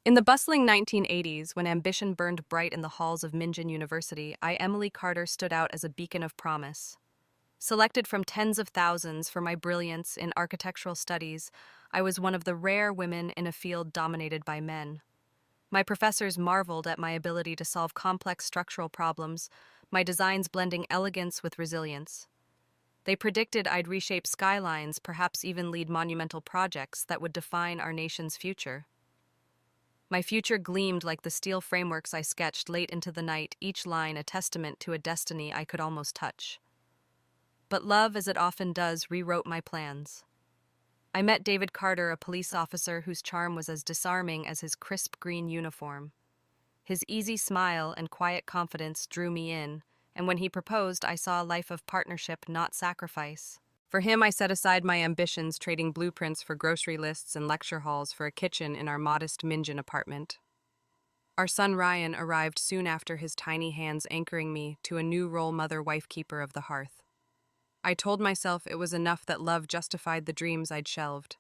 In the bustling 1980s, when ambition burned bright in the halls of Minjin University, Emily Carter, stood out as a beacon of promise. Selected from tens of thousands for my brilliance in architectural studies, I was one of the rare women in a field dominated by men. My professors marveled at my ability to solve complex structural problems, my designs blending elegance with resilience. They predicted I'd reshape skylines, perhaps even lead monumental projects that would define our nation's future. My future gleamed like the steel frameworks I sketched late into the night, each line a testament to a destiny I could almost touch. But love, as it often does, rewrote my plans. I met David Carter, a police officer whose charm was as disarming as his crisp green uniform. His easy smile and quiet confidence drew me in, and when he proposed, I saw a life of partnership, not sacrifice. For him, I set aside my ambitions, trading blueprints for grocery lists and lecture halls for a kitchen in our modest Minjin apartment. Our son Ryan arrived soon after, his tiny hands anchoring me to a new role mother, wife keeper of the hearth. I told myself it was enough that love justified the dreams I'd shelved.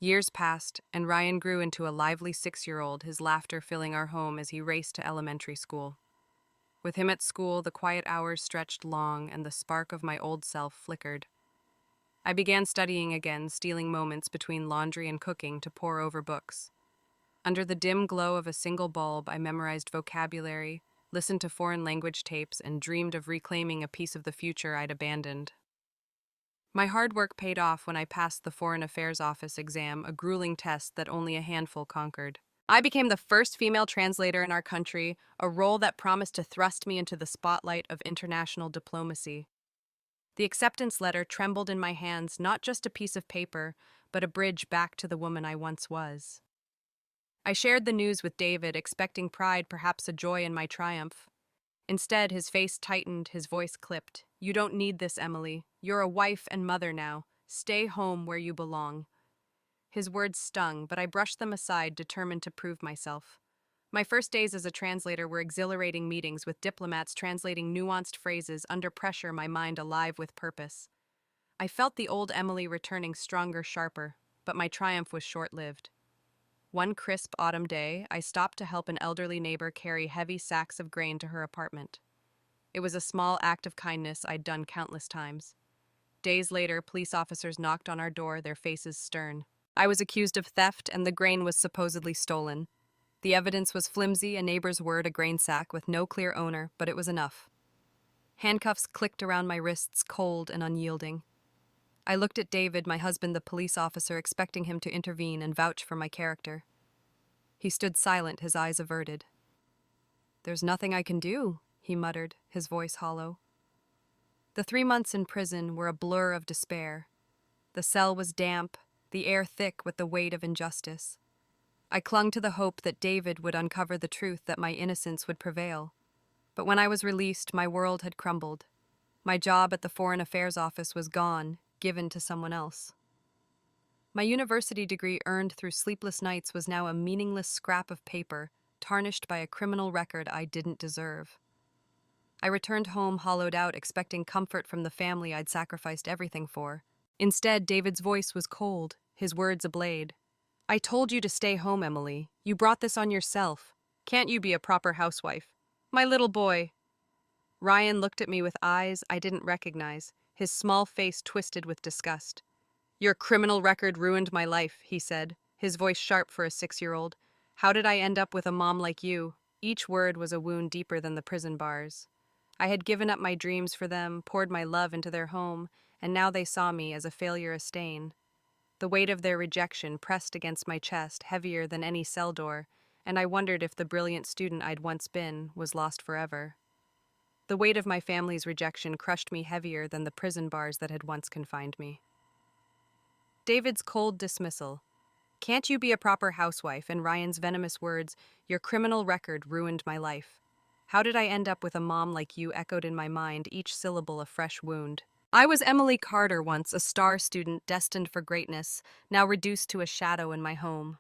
Years passed, and Ryan grew into a lively 6-year-old, his laughter filling our home as he raced to elementary school. With him at school, the quiet hours stretched long, and the spark of my old self flickered. I began studying again, stealing moments between laundry and cooking to pore over books. Under the dim glow of a single bulb, I memorized vocabulary, listened to foreign language tapes, and dreamed of reclaiming a piece of the future I'd abandoned. My hard work paid off when I passed the Foreign Affairs Office exam, a grueling test that only a handful conquered. I became the first female translator in our country, a role that promised to thrust me into the spotlight of international diplomacy. The acceptance letter trembled in my hands, not just a piece of paper, but a bridge back to the woman I once was. I shared the news with David, expecting pride, perhaps a joy in my triumph. Instead, his face tightened, his voice clipped. "You don't need this, Emily. You're a wife and mother now. Stay home where you belong." His words stung, but I brushed them aside, determined to prove myself. My first days as a translator were exhilarating meetings with diplomats, translating nuanced phrases under pressure, my mind alive with purpose. I felt the old Emily returning, stronger, sharper, but my triumph was short-lived. One crisp autumn day, I stopped to help an elderly neighbor carry heavy sacks of grain to her apartment. It was a small act of kindness I'd done countless times. Days later, police officers knocked on our door, their faces stern. I was accused of theft, and the grain was supposedly stolen. The evidence was flimsy, a neighbor's word, a grain sack with no clear owner, but it was enough. Handcuffs clicked around my wrists, cold and unyielding. I looked at David, my husband, the police officer, expecting him to intervene and vouch for my character. He stood silent, his eyes averted. "There's nothing I can do," he muttered, his voice hollow. The 3 months in prison were a blur of despair. The cell was damp, the air thick with the weight of injustice. I clung to the hope that David would uncover the truth, that my innocence would prevail. But when I was released, my world had crumbled. My job at the Foreign Affairs Office was gone, given to someone else. My university degree, earned through sleepless nights, was now a meaningless scrap of paper, tarnished by a criminal record I didn't deserve. I returned home hollowed out, expecting comfort from the family I'd sacrificed everything for. Instead, David's voice was cold, his words a blade. "I told you to stay home, Emily. You brought this on yourself. Can't you be a proper housewife? My little boy." Ryan looked at me with eyes I didn't recognize, his small face twisted with disgust. "Your criminal record ruined my life," he said, his voice sharp for a 6-year-old. "How did I end up with a mom like you?" Each word was a wound deeper than the prison bars. I had given up my dreams for them, poured my love into their home, and now they saw me as a failure, a stain. The weight of their rejection pressed against my chest, heavier than any cell door, and I wondered if the brilliant student I'd once been was lost forever. The weight of my family's rejection crushed me heavier than the prison bars that had once confined me. David's cold dismissal, "Can't you be a proper housewife?" and Ryan's venomous words, "Your criminal record ruined my life. How did I end up with a mom like you?" echoed in my mind, each syllable a fresh wound. I was Emily Carter once, a star student destined for greatness, now reduced to a shadow in my home.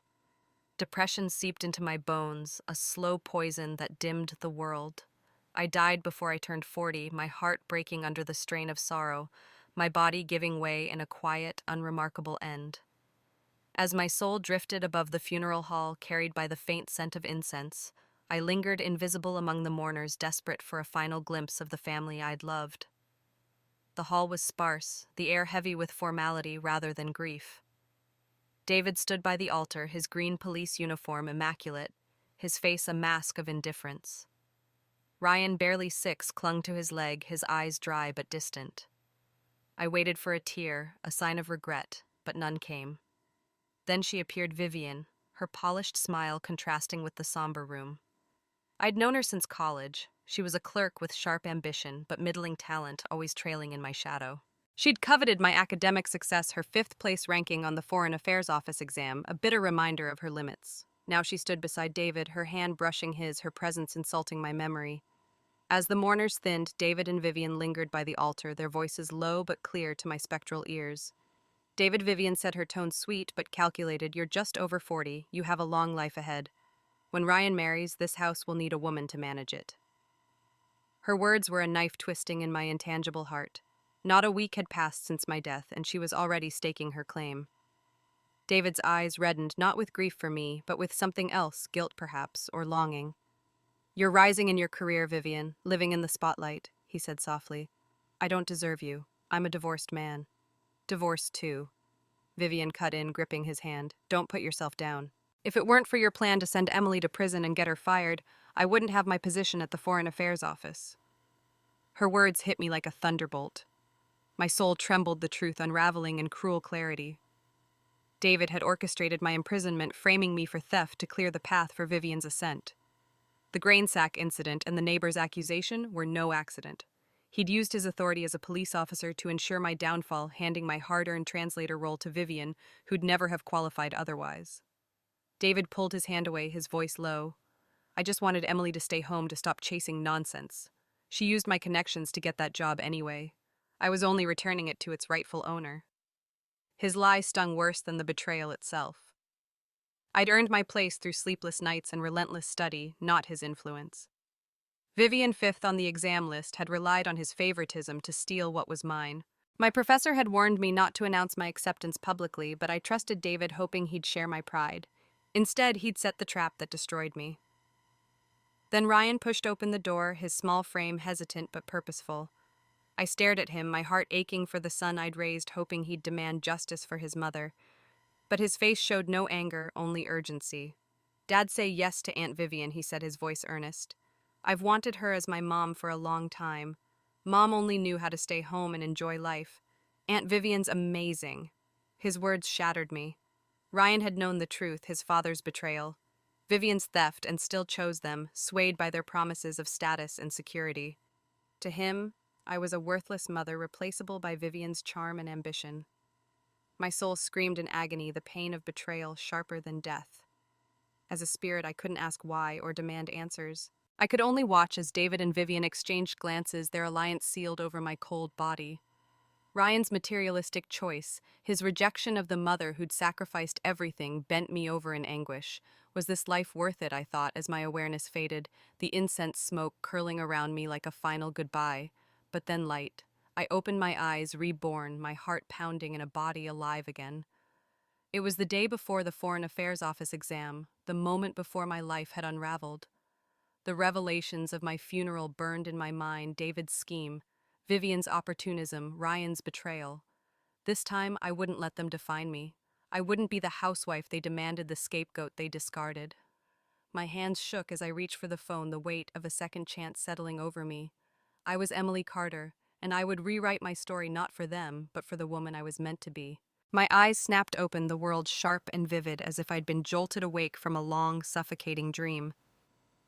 Depression seeped into my bones, a slow poison that dimmed the world. I died before I turned 40, my heart breaking under the strain of sorrow, my body giving way in a quiet, unremarkable end. As my soul drifted above the funeral hall carried by the faint scent of incense, I lingered invisible among the mourners, desperate for a final glimpse of the family I'd loved. The hall was sparse, the air heavy with formality rather than grief. David stood by the altar, his green police uniform immaculate, his face a mask of indifference. Ryan, barely 6, clung to his leg, his eyes dry but distant. I waited for a tear, a sign of regret, but none came. Then she appeared, Vivian, her polished smile contrasting with the somber room. I'd known her since college. She was a clerk with sharp ambition, but middling talent, always trailing in my shadow. She'd coveted my academic success, her 5th-place ranking on the Foreign Affairs Office exam, a bitter reminder of her limits. Now she stood beside David, her hand brushing his, her presence insulting my memory. As the mourners thinned, David and Vivian lingered by the altar, their voices low but clear to my spectral ears. Vivian said, her tone sweet but calculated, "You're just over 40, you have a long life ahead. When Ryan marries, this house will need a woman to manage it." Her words were a knife twisting in my intangible heart. Not a week had passed since my death, and she was already staking her claim. David's eyes reddened, not with grief for me, but with something else, guilt perhaps, or longing. "You're rising in your career, Vivian, living in the spotlight," he said softly. "I don't deserve you. I'm a divorced man." "Divorced too." Vivian cut in, gripping his hand. "Don't put yourself down. If it weren't for your plan to send Emily to prison and get her fired, I wouldn't have my position at the Foreign Affairs Office." Her words hit me like a thunderbolt. My soul trembled, the truth unraveling in cruel clarity. David had orchestrated my imprisonment, framing me for theft to clear the path for Vivian's ascent. The grain sack incident and the neighbor's accusation were no accident. He'd used his authority as a police officer to ensure my downfall, handing my hard-earned translator role to Vivian, who'd never have qualified otherwise. David pulled his hand away, his voice low. "I just wanted Emily to stay home, to stop chasing nonsense. She used my connections to get that job anyway. I was only returning it to its rightful owner." His lie stung worse than the betrayal itself. I'd earned my place through sleepless nights and relentless study, not his influence. Vivian, 5th on the exam list, had relied on his favoritism to steal what was mine. My professor had warned me not to announce my acceptance publicly, but I trusted David, hoping he'd share my pride. Instead, he'd set the trap that destroyed me. Then Ryan pushed open the door, his small frame hesitant but purposeful. I stared at him, my heart aching for the son I'd raised, hoping he'd demand justice for his mother. But his face showed no anger, only urgency. "Dad, say yes to Aunt Vivian," he said, his voice earnest. "I've wanted her as my mom for a long time. Mom only knew how to stay home and enjoy life. Aunt Vivian's amazing." His words shattered me. Ryan had known the truth, his father's betrayal, Vivian's theft, and still chose them, swayed by their promises of status and security. To him, I was a worthless mother, replaceable by Vivian's charm and ambition. My soul screamed in agony, the pain of betrayal sharper than death. As a spirit, I couldn't ask why or demand answers. I could only watch as David and Vivian exchanged glances, their alliance sealed over my cold body. Ryan's materialistic choice, his rejection of the mother who'd sacrificed everything, bent me over in anguish. Was this life worth it, I thought, as my awareness faded, the incense smoke curling around me like a final goodbye. But then light. I opened my eyes, reborn, my heart pounding and a body alive again. It was the day before the Foreign Affairs Office exam, the moment before my life had unraveled. The revelations of my funeral burned in my mind, David's scheme, Vivian's opportunism, Ryan's betrayal. This time, I wouldn't let them define me. I wouldn't be the housewife they demanded, the scapegoat they discarded. My hands shook as I reached for the phone, the weight of a second chance settling over me. I was Emily Carter, and I would rewrite my story not for them, but for the woman I was meant to be. My eyes snapped open, the world sharp and vivid, as if I'd been jolted awake from a long, suffocating dream.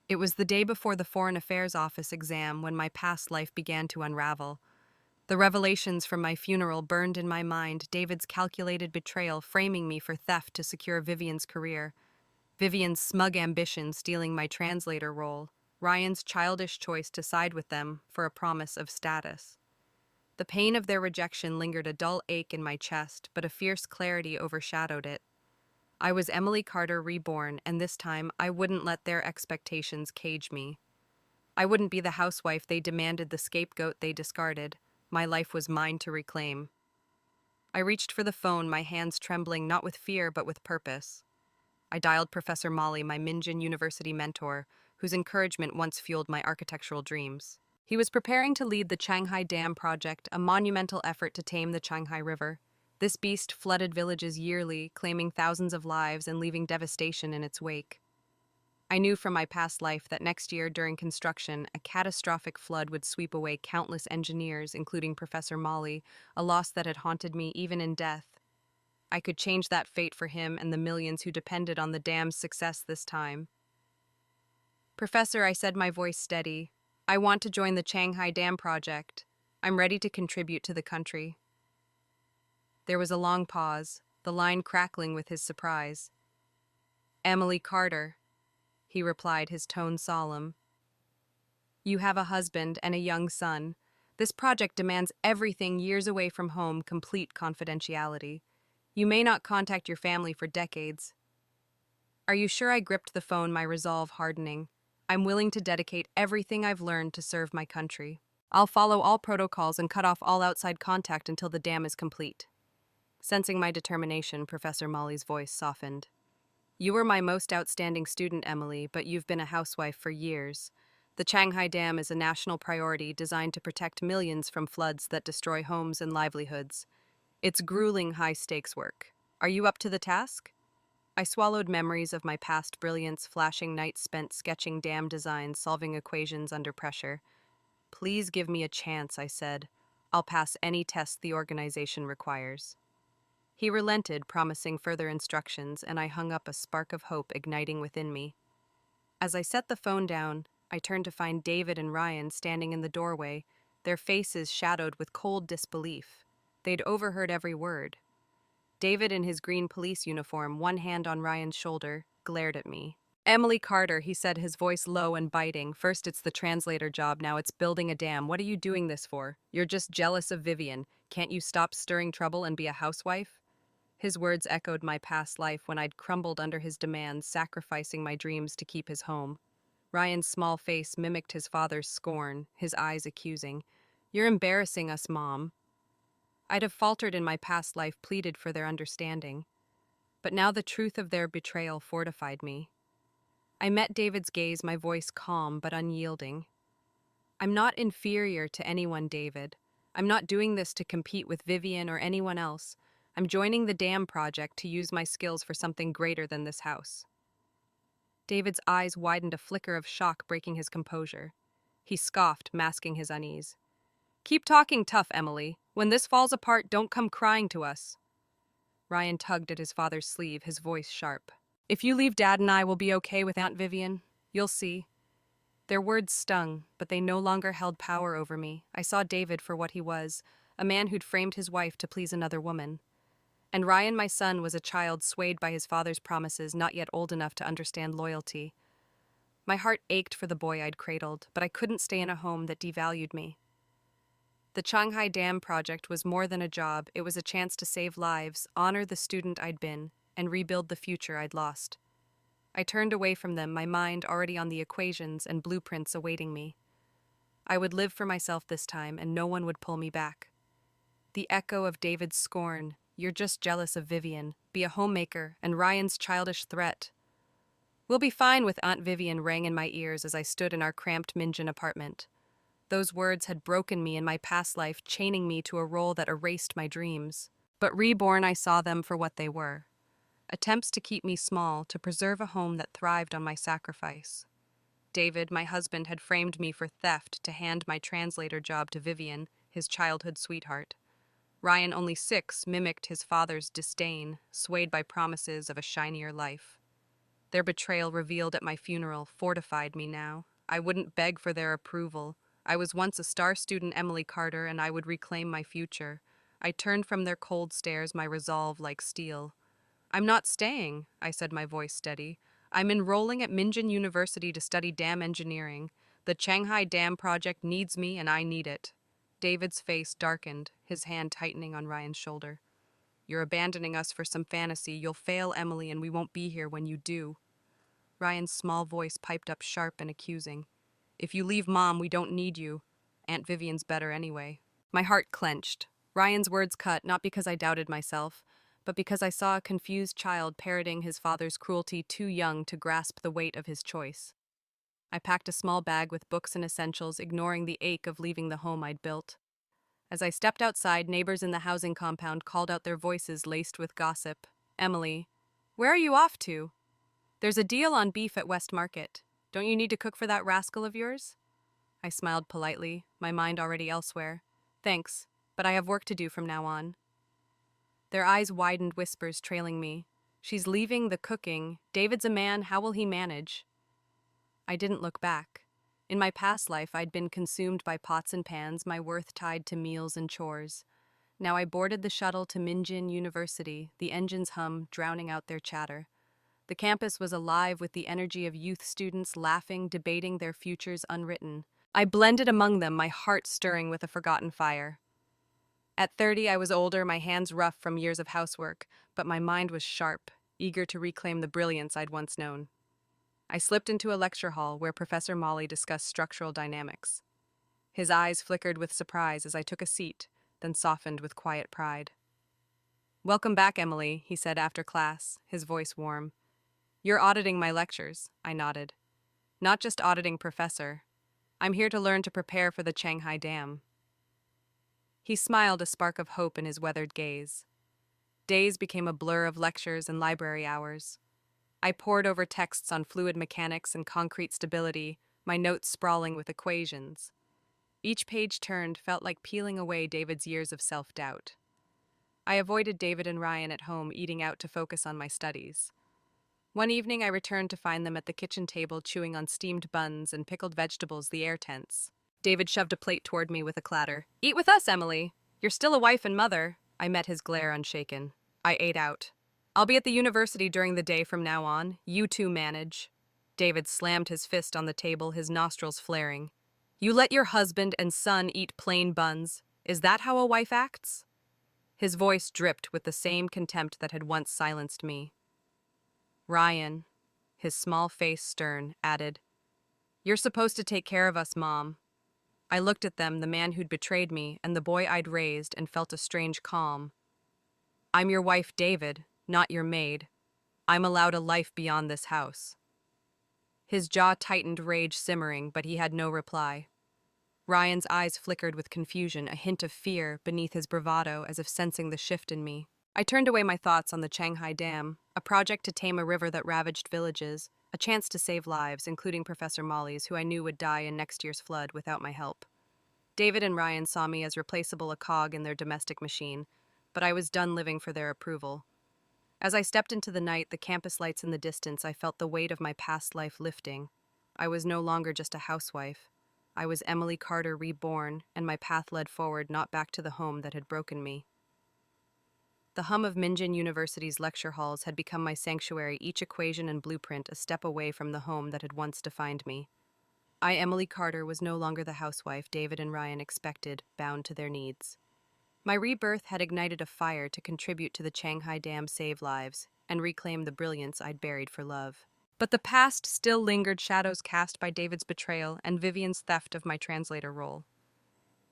It was the day before the Foreign Affairs Office exam when my past life began to unravel. The revelations from my funeral burned in my mind, David's calculated betrayal framing me for theft to secure Vivian's career, Vivian's smug ambition stealing my translator role, Ryan's childish choice to side with them for a promise of status. The pain of their rejection lingered, a dull ache in my chest, but a fierce clarity overshadowed it. I was Emily Carter, reborn, and this time I wouldn't let their expectations cage me. I wouldn't be the housewife they demanded, the scapegoat they discarded. My life was mine to reclaim. I reached for the phone, my hands trembling not with fear but with purpose. I dialed Professor Molly, my Minjin University mentor, whose encouragement once fueled my architectural dreams. He was preparing to lead the Changhai Dam project, a monumental effort to tame the Changhai River. This beast flooded villages yearly, claiming thousands of lives and leaving devastation in its wake. I knew from my past life that next year, during construction, a catastrophic flood would sweep away countless engineers, including Professor Molly, a loss that had haunted me even in death. I could change that fate for him and the millions who depended on the dam's success this time. Professor, I said, my voice steady, I want to join the Changhai Dam project. I'm ready to contribute to the country. There was a long pause, the line crackling with his surprise. Emily Carter, he replied, his tone solemn. You have a husband and a young son. This project demands everything years away from home, complete confidentiality. You may not contact your family for decades. Are you sure? I gripped the phone, my resolve hardening. I'm willing to dedicate everything I've learned to serve my country. I'll follow all protocols and cut off all outside contact until the dam is complete. Sensing my determination, Professor Molly's voice softened. You were my most outstanding student, Emily, but you've been a housewife for years. The Changhai Dam is a national priority designed to protect millions from floods that destroy homes and livelihoods. It's grueling, high-stakes work. Are you up to the task? I swallowed, memories of my past brilliance, flashing nights spent sketching dam designs, solving equations under pressure. Please give me a chance, I said. I'll pass any test the organization requires. He relented, promising further instructions, and I hung up, a spark of hope igniting within me. As I set the phone down, I turned to find David and Ryan standing in the doorway, their faces shadowed with cold disbelief. They'd overheard every word. David, in his green police uniform, one hand on Ryan's shoulder, glared at me. Emily Carter, he said, his voice low and biting. First it's the translator job, now it's building a dam. What are you doing this for? You're just jealous of Vivian. Can't you stop stirring trouble and be a housewife? His words echoed my past life when I'd crumbled under his demands, sacrificing my dreams to keep his home. Ryan's small face mimicked his father's scorn, his eyes accusing. You're embarrassing us, Mom. I'd have faltered in my past life, pleaded for their understanding. But now the truth of their betrayal fortified me. I met David's gaze, my voice calm but unyielding. I'm not inferior to anyone, David. I'm not doing this to compete with Vivian or anyone else. I'm joining the dam project to use my skills for something greater than this house. David's eyes widened, a flicker of shock breaking his composure. He scoffed, masking his unease. Keep talking tough, Emily. When this falls apart, don't come crying to us. Ryan tugged at his father's sleeve, his voice sharp. If you leave, Dad and I will be okay with Aunt Vivian. You'll see. Their words stung, but they no longer held power over me. I saw David for what he was, a man who'd framed his wife to please another woman. And Ryan, my son, was a child swayed by his father's promises, not yet old enough to understand loyalty. My heart ached for the boy I'd cradled, but I couldn't stay in a home that devalued me. The Changhai Dam project was more than a job. It was a chance to save lives, honor the student I'd been, and rebuild the future I'd lost. I turned away from them, my mind already on the equations and blueprints awaiting me. I would live for myself this time, and no one would pull me back. The echo of David's scorn, "You're just jealous of Vivian, be a homemaker," and Ryan's childish threat. "We'll be fine with Aunt Vivian," rang in my ears as I stood in our cramped Minjin apartment. Those words had broken me in my past life, chaining me to a role that erased my dreams. But reborn, I saw them for what they were. Attempts to keep me small, to preserve a home that thrived on my sacrifice. David, my husband, had framed me for theft to hand my translator job to Vivian, his childhood sweetheart. Ryan, only 6, mimicked his father's disdain, swayed by promises of a shinier life. Their betrayal, revealed at my funeral, fortified me now. I wouldn't beg for their approval. I was once a star student, Emily Carter, and I would reclaim my future. I turned from their cold stares, my resolve like steel. "I'm not staying," I said, my voice steady. "I'm enrolling at Minjin University to study dam engineering. The Changhai Dam project needs me, and I need it." David's face darkened, his hand tightening on Ryan's shoulder. "You're abandoning us for some fantasy. You'll fail, Emily, and we won't be here when you do." Ryan's small voice piped up sharp and accusing. "If you leave, Mom, we don't need you. Aunt Vivian's better anyway." My heart clenched. Ryan's words cut, not because I doubted myself, but because I saw a confused child parroting his father's cruelty too young to grasp the weight of his choice. I packed a small bag with books and essentials, ignoring the ache of leaving the home I'd built. As I stepped outside, neighbors in the housing compound called out their voices laced with gossip. "Emily, where are you off to? There's a deal on beef at West Market. Don't you need to cook for that rascal of yours?" I smiled politely, my mind already elsewhere. "Thanks, but I have work to do from now on." Their eyes widened, whispers trailing me. "She's leaving the cooking. David's a man, how will he manage?" I didn't look back. In my past life, I'd been consumed by pots and pans, my worth tied to meals and chores. Now I boarded the shuttle to Minjin University, the engine's hum drowning out their chatter. The campus was alive with the energy of youth students laughing, debating their futures unwritten. I blended among them, my heart stirring with a forgotten fire. At 30, I was older, my hands rough from years of housework, but my mind was sharp, eager to reclaim the brilliance I'd once known. I slipped into a lecture hall where Professor Molly discussed structural dynamics. His eyes flickered with surprise as I took a seat, then softened with quiet pride. "Welcome back, Emily," he said after class, his voice warm. "You're auditing my lectures," I nodded. "Not just auditing, Professor. I'm here to learn to prepare for the Changhai Dam." He smiled, a spark of hope in his weathered gaze. Days became a blur of lectures and library hours. I pored over texts on fluid mechanics and concrete stability, my notes sprawling with equations. Each page turned felt like peeling away David's years of self-doubt. I avoided David and Ryan at home, eating out to focus on my studies. One evening I returned to find them at the kitchen table chewing on steamed buns and pickled vegetables, the air tense. David shoved a plate toward me with a clatter. "Eat with us, Emily. You're still a wife and mother." I met his glare unshaken. I ate out. "I'll be at the university during the day from now on. You two manage." David slammed his fist on the table, his nostrils flaring. "You let your husband and son eat plain buns. Is that how a wife acts?" His voice dripped with the same contempt that had once silenced me. Ryan, his small face stern, added, "You're supposed to take care of us, Mom." I looked at them, the man who'd betrayed me, and the boy I'd raised, and felt a strange calm. "I'm your wife, David, not your maid. I'm allowed a life beyond this house." His jaw tightened, rage simmering, but he had no reply. Ryan's eyes flickered with confusion, a hint of fear beneath his bravado, as if sensing the shift in me. I turned away my thoughts on the Changhai Dam, a project to tame a river that ravaged villages, a chance to save lives, including Professor Molly's, who I knew would die in next year's flood without my help. David and Ryan saw me as replaceable, a cog in their domestic machine, but I was done living for their approval. As I stepped into the night, the campus lights in the distance, I felt the weight of my past life lifting. I was no longer just a housewife. I was Emily Carter reborn, and my path led forward, not back to the home that had broken me. The hum of Minjin University's lecture halls had become my sanctuary, each equation and blueprint a step away from the home that had once defined me. I, Emily Carter, was no longer the housewife David and Ryan expected, bound to their needs. My rebirth had ignited a fire to contribute to the Changhai Dam save lives and reclaim the brilliance I'd buried for love. But the past still lingered, shadows cast by David's betrayal and Vivian's theft of my translator role.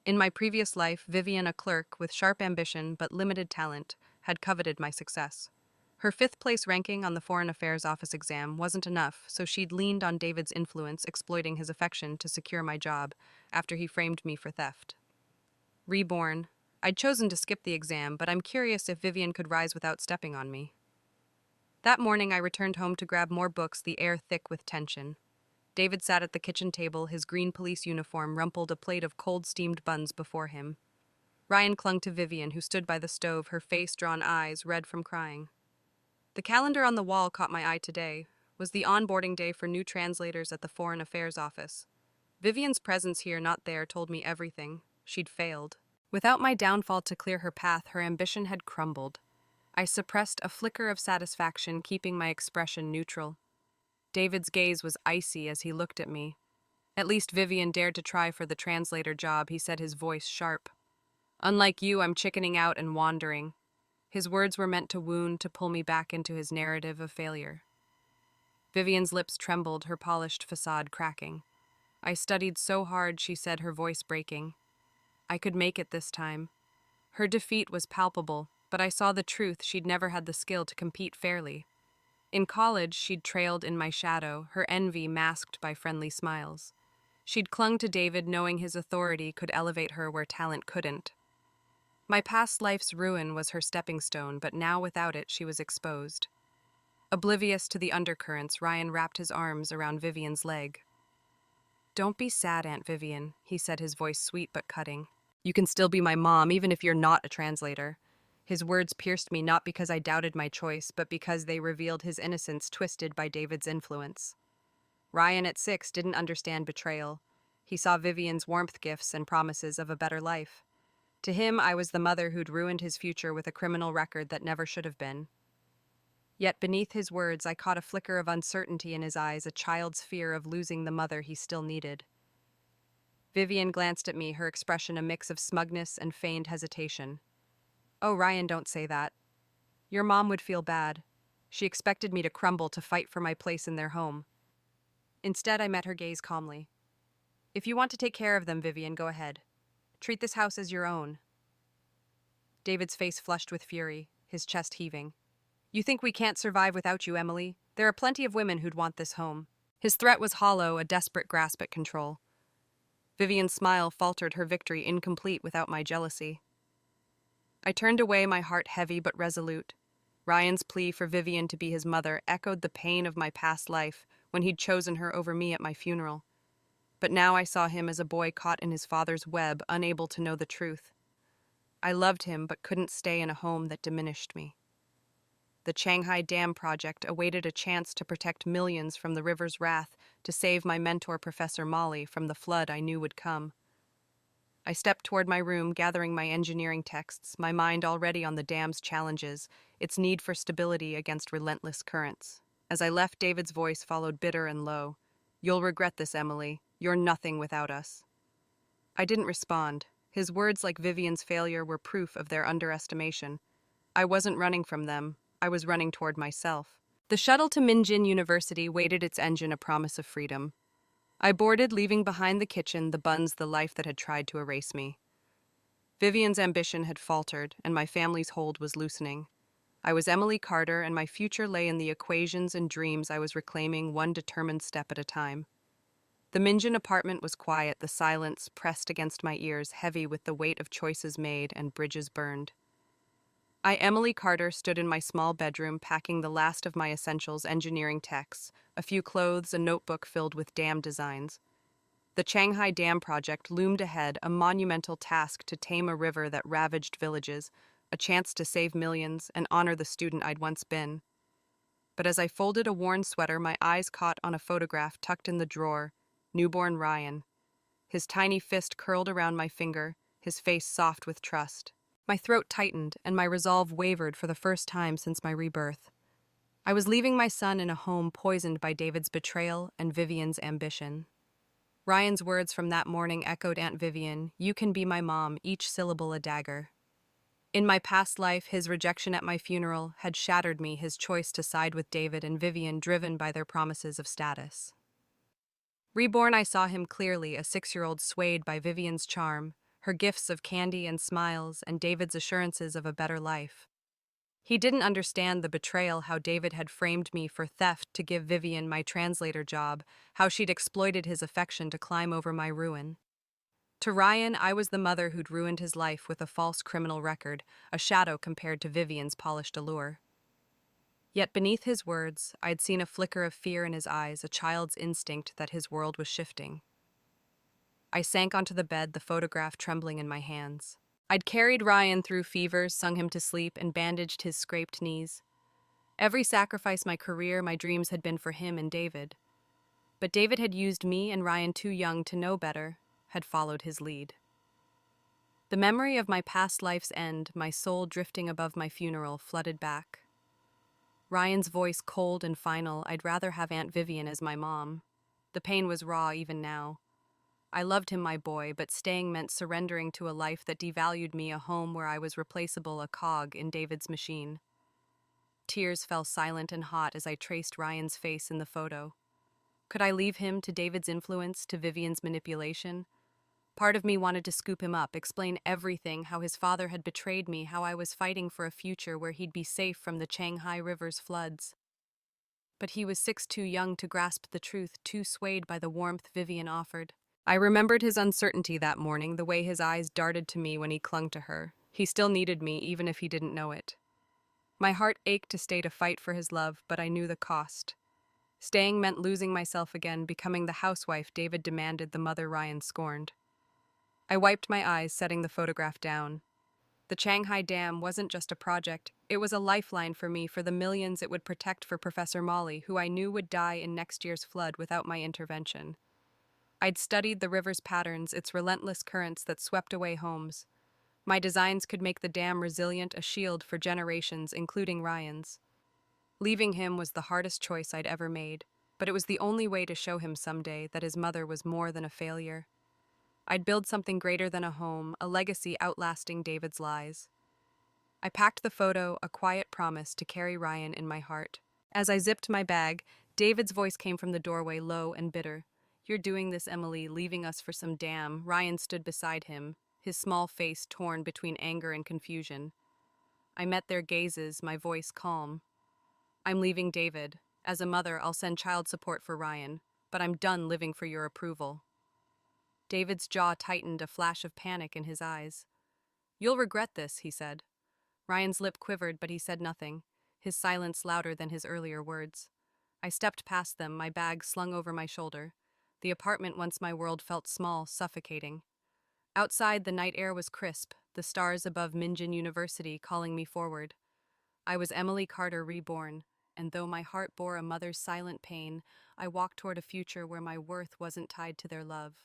In my previous life, Vivian, a clerk with sharp ambition but limited talent, had coveted my success. Her fifth-place ranking on the Foreign Affairs Office exam wasn't enough, so she'd leaned on David's influence, exploiting his affection to secure my job after he framed me for theft. Reborn. I'd chosen to skip the exam, but I'm curious if Vivian could rise without stepping on me. That morning, I returned home to grab more books, the air thick with tension. David sat at the kitchen table, his green police uniform rumpled, a plate of cold steamed buns before him. Ryan clung to Vivian, who stood by the stove, her face-drawn eyes red from crying. The calendar on the wall caught my eye today. Was the onboarding day for new translators at the Foreign Affairs Office. Vivian's presence here, not there, told me everything. She'd failed. Without my downfall to clear her path, her ambition had crumbled. I suppressed a flicker of satisfaction, keeping my expression neutral. David's gaze was icy as he looked at me. "At least Vivian dared to try for the translator job," he said, his voice sharp. "Unlike you, I'm chickening out and wandering." His words were meant to wound, to pull me back into his narrative of failure. Vivian's lips trembled, her polished facade cracking. "I studied so hard," she said, her voice breaking. "I could make it this time." Her defeat was palpable, but I saw the truth: she'd never had the skill to compete fairly. In college, she'd trailed in my shadow, her envy masked by friendly smiles. She'd clung to David knowing his authority could elevate her where talent couldn't. My past life's ruin was her stepping stone, but now without it, she was exposed. Oblivious to the undercurrents, Ryan wrapped his arms around Vivian's leg. "Don't be sad, Aunt Vivian," he said, his voice sweet but cutting. "You can still be my mom, even if you're not a translator." His words pierced me not because I doubted my choice, but because they revealed his innocence twisted by David's influence. Ryan at 6 didn't understand betrayal. He saw Vivian's warmth gifts and promises of a better life. To him, I was the mother who'd ruined his future with a criminal record that never should have been. Yet beneath his words, I caught a flicker of uncertainty in his eyes, a child's fear of losing the mother he still needed. Vivian glanced at me, her expression a mix of smugness and feigned hesitation. "Oh, Ryan, don't say that. Your mom would feel bad. She expected me to crumble to fight for my place in their home." Instead, I met her gaze calmly. "If you want to take care of them, Vivian, go ahead. Treat this house as your own." David's face flushed with fury, his chest heaving. "You think we can't survive without you, Emily? There are plenty of women who'd want this home." His threat was hollow, a desperate grasp at control. Vivian's smile faltered, her victory incomplete without my jealousy. I turned away, my heart heavy but resolute. Ryan's plea for Vivian to be his mother echoed the pain of my past life when he'd chosen her over me at my funeral. But now I saw him as a boy caught in his father's web, unable to know the truth. I loved him but couldn't stay in a home that diminished me. The Changhai Dam project awaited a chance to protect millions from the river's wrath, to save my mentor, Professor Molly, from the flood I knew would come. I stepped toward my room, gathering my engineering texts, my mind already on the dam's challenges, its need for stability against relentless currents. As I left, David's voice followed, bitter and low. "You'll regret this, Emily. You're nothing without us." I didn't respond. His words, like Vivian's failure, were proof of their underestimation. I wasn't running from them. I was running toward myself. The shuttle to Minjin University waited, its engine a promise of freedom. I boarded, leaving behind the kitchen, the buns, the life that had tried to erase me. Vivian's ambition had faltered, and my family's hold was loosening. I was Emily Carter, and my future lay in the equations and dreams I was reclaiming, one determined step at a time. The Minjin apartment was quiet, the silence pressed against my ears, heavy with the weight of choices made and bridges burned. I, Emily Carter, stood in my small bedroom, packing the last of my essentials, engineering texts, a few clothes, a notebook filled with dam designs. The Changhai Dam project loomed ahead, a monumental task to tame a river that ravaged villages, a chance to save millions and honor the student I'd once been. But as I folded a worn sweater, my eyes caught on a photograph tucked in the drawer, newborn Ryan. His tiny fist curled around my finger, his face soft with trust. My throat tightened, and my resolve wavered for the first time since my rebirth. I was leaving my son in a home poisoned by David's betrayal and Vivian's ambition. Ryan's words from that morning echoed, "Aunt Vivian, you can be my mom," each syllable a dagger. In my past life, his rejection at my funeral had shattered me, his choice to side with David and Vivian driven by their promises of status. Reborn, I saw him clearly, a 6-year-old swayed by Vivian's charm, her gifts of candy and smiles, and David's assurances of a better life. He didn't understand the betrayal, how David had framed me for theft to give Vivian my translator job, how she'd exploited his affection to climb over my ruin. To Ryan, I was the mother who'd ruined his life with a false criminal record, a shadow compared to Vivian's polished allure. Yet beneath his words, I'd seen a flicker of fear in his eyes, a child's instinct that his world was shifting. I sank onto the bed, the photograph trembling in my hands. I'd carried Ryan through fevers, sung him to sleep, and bandaged his scraped knees. Every sacrifice, my career, my dreams had been for him and David. But David had used me, and Ryan, too young to know better, had followed his lead. The memory of my past life's end, my soul drifting above my funeral, flooded back. Ryan's voice cold and final, "I'd rather have Aunt Vivian as my mom." The pain was raw even now. I loved him, my boy, but staying meant surrendering to a life that devalued me, a home where I was replaceable, a cog in David's machine. Tears fell silent and hot as I traced Ryan's face in the photo. Could I leave him to David's influence, to Vivian's manipulation? Part of me wanted to scoop him up, explain everything, how his father had betrayed me, how I was fighting for a future where he'd be safe from the Changhai River's floods. But he was too young to grasp the truth, too swayed by the warmth Vivian offered. I remembered his uncertainty that morning, the way his eyes darted to me when he clung to her. He still needed me, even if he didn't know it. My heart ached to stay to fight for his love, but I knew the cost. Staying meant losing myself again, becoming the housewife David demanded, the mother Ryan scorned. I wiped my eyes, setting the photograph down. The Changhai Dam wasn't just a project, it was a lifeline for me, for the millions it would protect for Professor Molly, who I knew would die in next year's flood without my intervention. I'd studied the river's patterns, its relentless currents that swept away homes. My designs could make the dam resilient, a shield for generations, including Ryan's. Leaving him was the hardest choice I'd ever made, but it was the only way to show him someday that his mother was more than a failure. I'd build something greater than a home, a legacy outlasting David's lies. I packed the photo, a quiet promise to carry Ryan in my heart. As I zipped my bag, David's voice came from the doorway, low and bitter. "You're doing this, Emily, leaving us for some dam." Ryan stood beside him, his small face torn between anger and confusion. I met their gazes, my voice calm. "I'm leaving David. As a mother, I'll send child support for Ryan, but I'm done living for your approval." David's jaw tightened, a flash of panic in his eyes. "You'll regret this," he said. Ryan's lip quivered, but he said nothing, his silence louder than his earlier words. I stepped past them, my bag slung over my shoulder. The apartment once my world felt small, suffocating. Outside, the night air was crisp, the stars above Minjin University calling me forward. I was Emily Carter reborn, and though my heart bore a mother's silent pain, I walked toward a future where my worth wasn't tied to their love.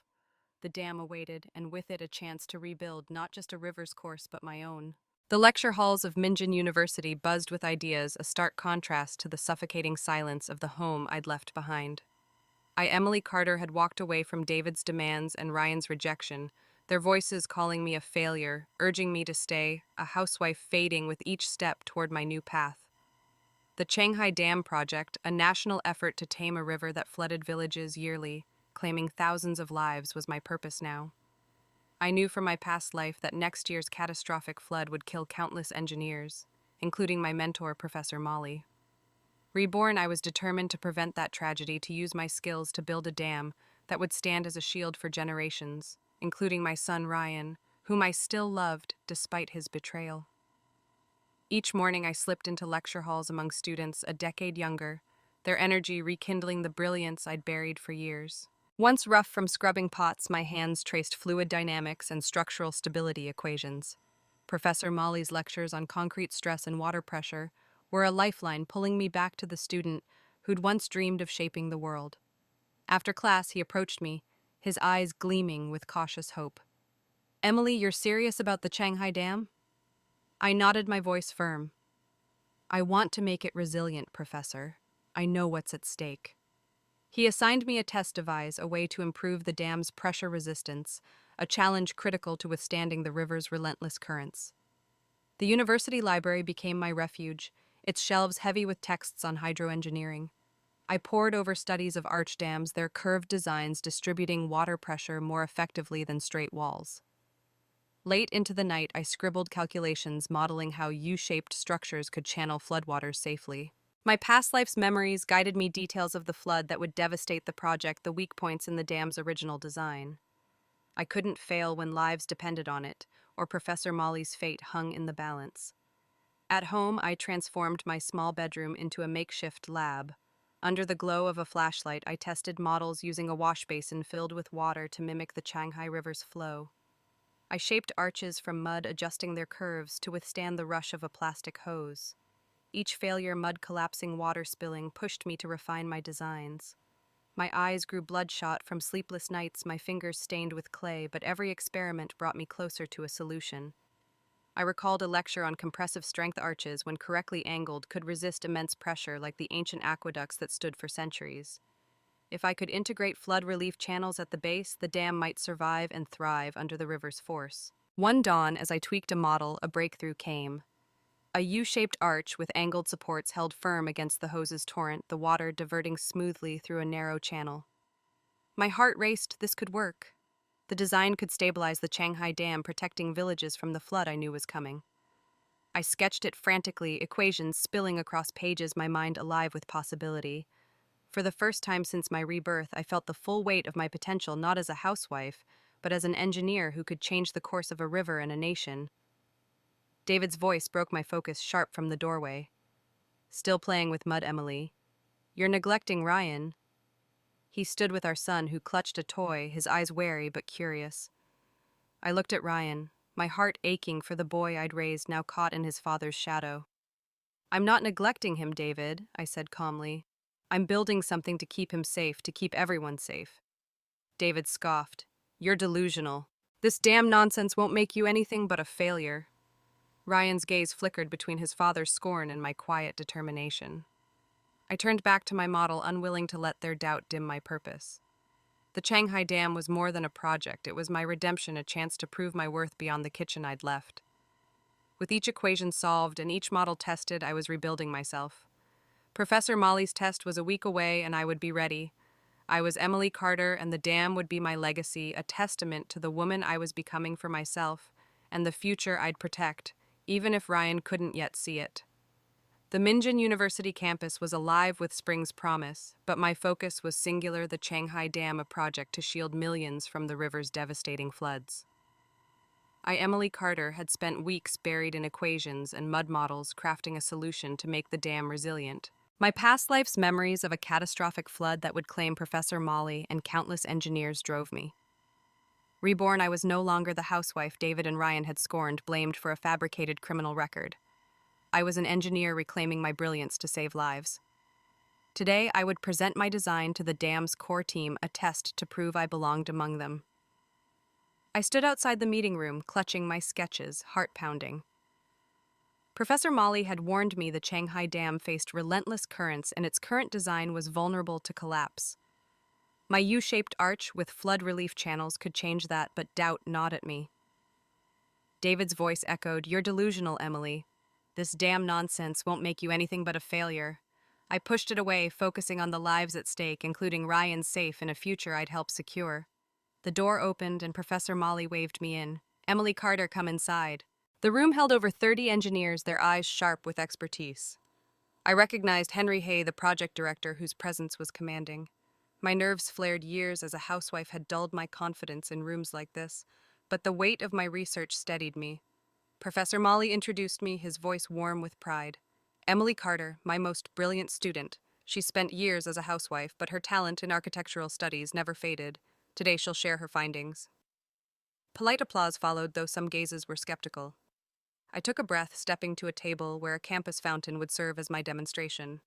The dam awaited, and with it a chance to rebuild not just a river's course but my own. The lecture halls of Minjin University buzzed with ideas, a stark contrast to the suffocating silence of the home I'd left behind. Emily Carter, had walked away from David's demands and Ryan's rejection, their voices calling me a failure, urging me to stay, a housewife fading with each step toward my new path. The Changhai Dam project, a national effort to tame a river that flooded villages yearly, claiming thousands of lives, was my purpose now. I knew from my past life that next year's catastrophic flood would kill countless engineers, including my mentor, Professor Molly. Reborn, I was determined to prevent that tragedy, to use my skills to build a dam that would stand as a shield for generations, including my son Ryan, whom I still loved despite his betrayal. Each morning I slipped into lecture halls among students a decade younger, their energy rekindling the brilliance I'd buried for years. Once rough from scrubbing pots, my hands traced fluid dynamics and structural stability equations. Professor Molly's lectures on concrete stress and water pressure were a lifeline, pulling me back to the student who'd once dreamed of shaping the world. After class, he approached me, his eyes gleaming with cautious hope. "Emily, you're serious about the Changhai Dam?" I nodded, my voice firm. "I want to make it resilient, Professor. I know what's at stake." He assigned me a test device, a way to improve the dam's pressure resistance, a challenge critical to withstanding the river's relentless currents. The university library became my refuge, its shelves heavy with texts on hydroengineering. I pored over studies of arch dams, their curved designs distributing water pressure more effectively than straight walls. Late into the night, I scribbled calculations modeling how U-shaped structures could channel floodwaters safely. My past life's memories guided me details of the flood that would devastate the project, the weak points in the dam's original design. I couldn't fail when lives depended on it, or Professor Molly's fate hung in the balance. At home, I transformed my small bedroom into a makeshift lab. Under the glow of a flashlight, I tested models using a wash basin filled with water to mimic the Changhai River's flow. I shaped arches from mud, adjusting their curves to withstand the rush of a plastic hose. Each failure, mud collapsing, water spilling, pushed me to refine my designs. My eyes grew bloodshot from sleepless nights, my fingers stained with clay, but every experiment brought me closer to a solution. I recalled a lecture on compressive strength arches, when correctly angled, could resist immense pressure like the ancient aqueducts that stood for centuries. If I could integrate flood relief channels at the base, the dam might survive and thrive under the river's force. One dawn, as I tweaked a model, a breakthrough came. A U-shaped arch with angled supports held firm against the hose's torrent, the water diverting smoothly through a narrow channel. My heart raced. This could work. The design could stabilize the Changhai Dam, protecting villages from the flood I knew was coming. I sketched it frantically, equations spilling across pages, my mind alive with possibility. For the first time since my rebirth, I felt the full weight of my potential not as a housewife, but as an engineer who could change the course of a river and a nation. David's voice broke my focus sharp from the doorway. "Still playing with mud, Emily? You're neglecting Ryan." He stood with our son, who clutched a toy, his eyes wary but curious. I looked at Ryan, my heart aching for the boy I'd raised, now caught in his father's shadow. "I'm not neglecting him, David," I said calmly. "I'm building something to keep him safe, to keep everyone safe." David scoffed. "You're delusional. This damn nonsense won't make you anything but a failure." Ryan's gaze flickered between his father's scorn and my quiet determination. I turned back to my model, unwilling to let their doubt dim my purpose. The Changhai Dam was more than a project. It was my redemption, a chance to prove my worth beyond the kitchen I'd left. With each equation solved and each model tested, I was rebuilding myself. Professor Molly's test was a week away, and I would be ready. I was Emily Carter, and the dam would be my legacy, a testament to the woman I was becoming for myself, and the future I'd protect, even if Ryan couldn't yet see it. The Minjin University campus was alive with spring's promise, but my focus was singular: the Changhai Dam, a project to shield millions from the river's devastating floods. I, Emily Carter, had spent weeks buried in equations and mud models, crafting a solution to make the dam resilient. My past life's memories of a catastrophic flood that would claim Professor Molly and countless engineers drove me. Reborn, I was no longer the housewife David and Ryan had scorned, blamed for a fabricated criminal record. I was an engineer reclaiming my brilliance to save lives. Today, I would present my design to the dam's core team, a test to prove I belonged among them. I stood outside the meeting room, clutching my sketches, heart pounding. Professor Molly had warned me the Changhai Dam faced relentless currents and its current design was vulnerable to collapse. My U-shaped arch with flood relief channels could change that, but doubt gnawed at me. David's voice echoed, "You're delusional, Emily. This damn nonsense won't make you anything but a failure." I pushed it away, focusing on the lives at stake, including Ryan's safe and a future I'd helped secure. The door opened and Professor Molly waved me in. "Emily Carter, come inside." The room held over 30 engineers, their eyes sharp with expertise. I recognized Henry Hay, the project director, whose presence was commanding. My nerves flared. Years as a housewife had dulled my confidence in rooms like this, but the weight of my research steadied me. Professor Molly introduced me, his voice warm with pride. "Emily Carter, my most brilliant student. She spent years as a housewife, but her talent in architectural studies never faded. Today she'll share her findings." Polite applause followed, though some gazes were skeptical. I took a breath, stepping to a table where a campus fountain would serve as my demonstration.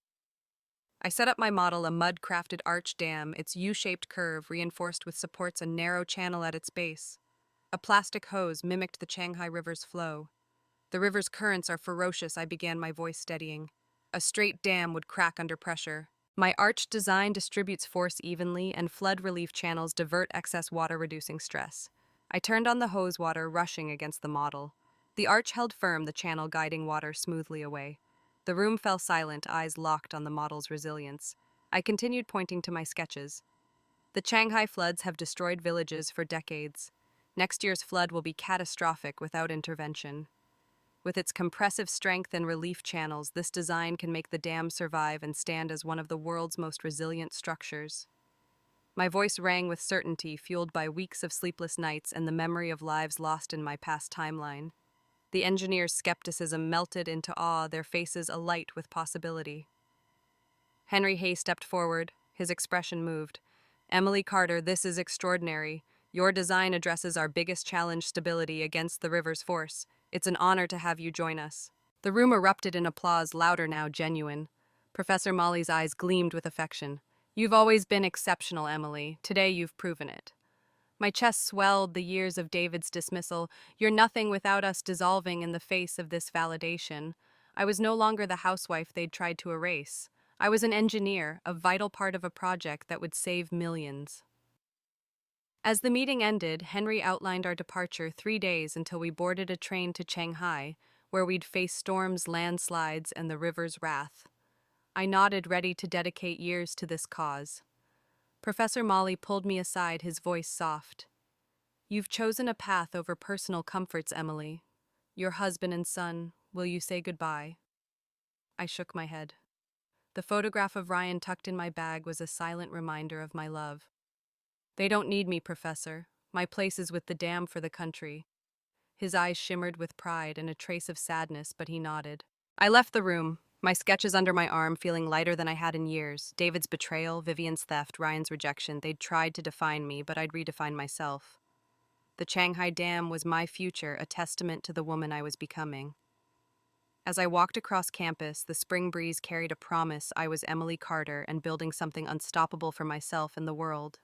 I set up my model, a mud-crafted arch dam, its U-shaped curve reinforced with supports, a narrow channel at its base. A plastic hose mimicked the Changhai River's flow. "The river's currents are ferocious," I began, my voice steadying. "A straight dam would crack under pressure. My arch design distributes force evenly, and flood relief channels divert excess water, reducing stress." I turned on the hose, water rushing against the model. The arch held firm, the channel guiding water smoothly away. The room fell silent, eyes locked on the model's resilience. I continued, pointing to my sketches. "The Changhai floods have destroyed villages for decades. Next year's flood will be catastrophic without intervention. With its compressive strength and relief channels, this design can make the dam survive and stand as one of the world's most resilient structures." My voice rang with certainty, fueled by weeks of sleepless nights and the memory of lives lost in my past timeline. The engineers' skepticism melted into awe, their faces alight with possibility. Henry Hay stepped forward, his expression moved. "Emily Carter, this is extraordinary. Your design addresses our biggest challenge, stability against the river's force. It's an honor to have you join us." The room erupted in applause, louder now, genuine. Professor Molly's eyes gleamed with affection. "You've always been exceptional, Emily. Today you've proven it." My chest swelled, the years of David's dismissal. "You're nothing without us," dissolving in the face of this validation. I was no longer the housewife they'd tried to erase. I was an engineer, a vital part of a project that would save millions. As the meeting ended, Henry outlined our departure: 3 days until we boarded a train to Changhai, where we'd face storms, landslides, and the river's wrath. I nodded, ready to dedicate years to this cause. Professor Molly pulled me aside, his voice soft. You've chosen a path over personal comforts, Emily. Your husband and son, will you say goodbye? I shook my head. The photograph of Ryan tucked in my bag was a silent reminder of my love. They don't need me, Professor. My place is with the dam for the country. His eyes shimmered with pride and a trace of sadness, but he nodded. I left the room, my sketches under my arm, feeling lighter than I had in years. David's betrayal, Vivian's theft, Ryan's rejection, they'd tried to define me, but I'd redefine myself. The Changhai Dam was my future, a testament to the woman I was becoming. As I walked across campus, the spring breeze carried a promise I was Emily Carter and building something unstoppable for myself and the world.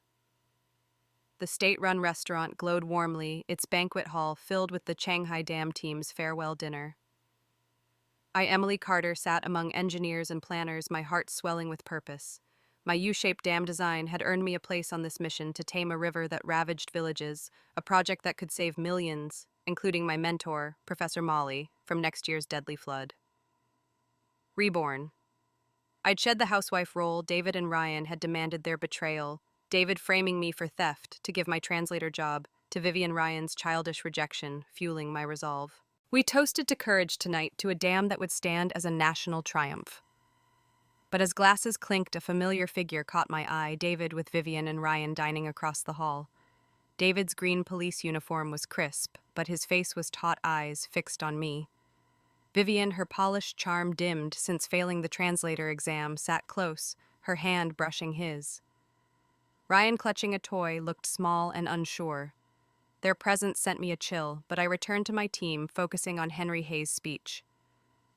The state-run restaurant glowed warmly, its banquet hall filled with the Changhai Dam team's farewell dinner. I, Emily Carter, sat among engineers and planners, my heart swelling with purpose. My U-shaped dam design had earned me a place on this mission to tame a river that ravaged villages, a project that could save millions, including my mentor, Professor Molly, from next year's deadly flood. Reborn. I'd shed the housewife role David and Ryan had demanded their betrayal, David framing me for theft to give my translator job, to Vivian Ryan's childish rejection, fueling my resolve. We toasted to courage tonight, to a dam that would stand as a national triumph. But as glasses clinked, a familiar figure caught my eye, David with Vivian and Ryan dining across the hall. David's green police uniform was crisp, but his face was taut eyes fixed on me. Vivian, her polished charm dimmed since failing the translator exam, sat close, her hand brushing his. Ryan, clutching a toy, looked small and unsure. Their presence sent me a chill, but I returned to my team, focusing on Henry Hayes' speech.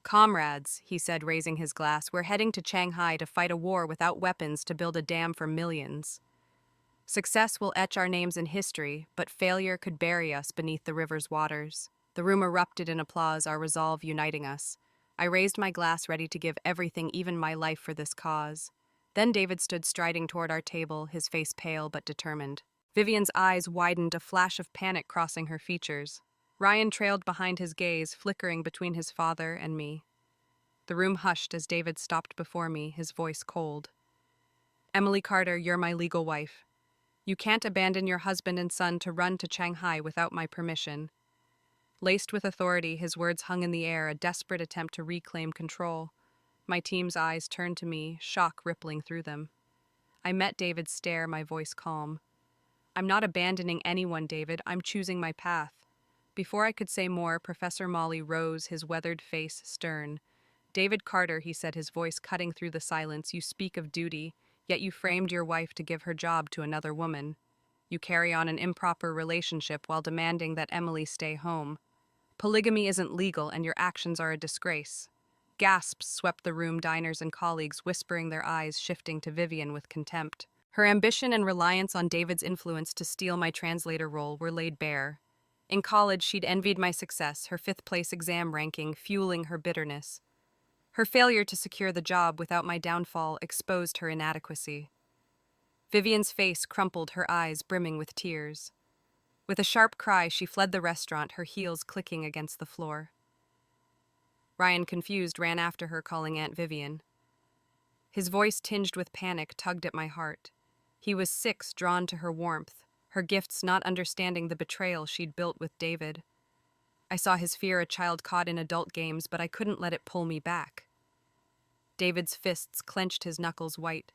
Comrades, he said, raising his glass, we're heading to Shanghai to fight a war without weapons to build a dam for millions. Success will etch our names in history, but failure could bury us beneath the river's waters. The room erupted in applause, our resolve uniting us. I raised my glass, ready to give everything, even my life, for this cause. Then David stood striding toward our table, his face pale but determined. Vivian's eyes widened, a flash of panic crossing her features. Ryan trailed behind, his gaze flickering between his father and me. The room hushed as David stopped before me, his voice cold. Emily Carter, you're my legal wife. You can't abandon your husband and son to run to Shanghai without my permission. Laced with authority, his words hung in the air, a desperate attempt to reclaim control. My team's eyes turned to me, shock rippling through them. I met David's stare, my voice calm. I'm not abandoning anyone, David. I'm choosing my path. Before I could say more, Professor Molly rose, his weathered face stern. David Carter, he said, his voice cutting through the silence, you speak of duty, yet you framed your wife to give her job to another woman. You carry on an improper relationship while demanding that Emily stay home. Polygamy isn't legal, and your actions are a disgrace. Gasps swept the room, diners and colleagues whispering, their eyes shifting to Vivian with contempt. Her ambition and reliance on David's influence to steal my translator role were laid bare. In college, she'd envied my success, her fifth-place exam ranking fueling her bitterness. Her failure to secure the job without my downfall exposed her inadequacy. Vivian's face crumpled, her eyes brimming with tears. With a sharp cry, she fled the restaurant, her heels clicking against the floor. Ryan, confused, ran after her, calling Aunt Vivian. His voice, tinged with panic, tugged at my heart. He was 6, drawn to her warmth, her gifts, not understanding the betrayal she'd built with David. I saw his fear, a child caught in adult games, but I couldn't let it pull me back. David's fists clenched, his knuckles white.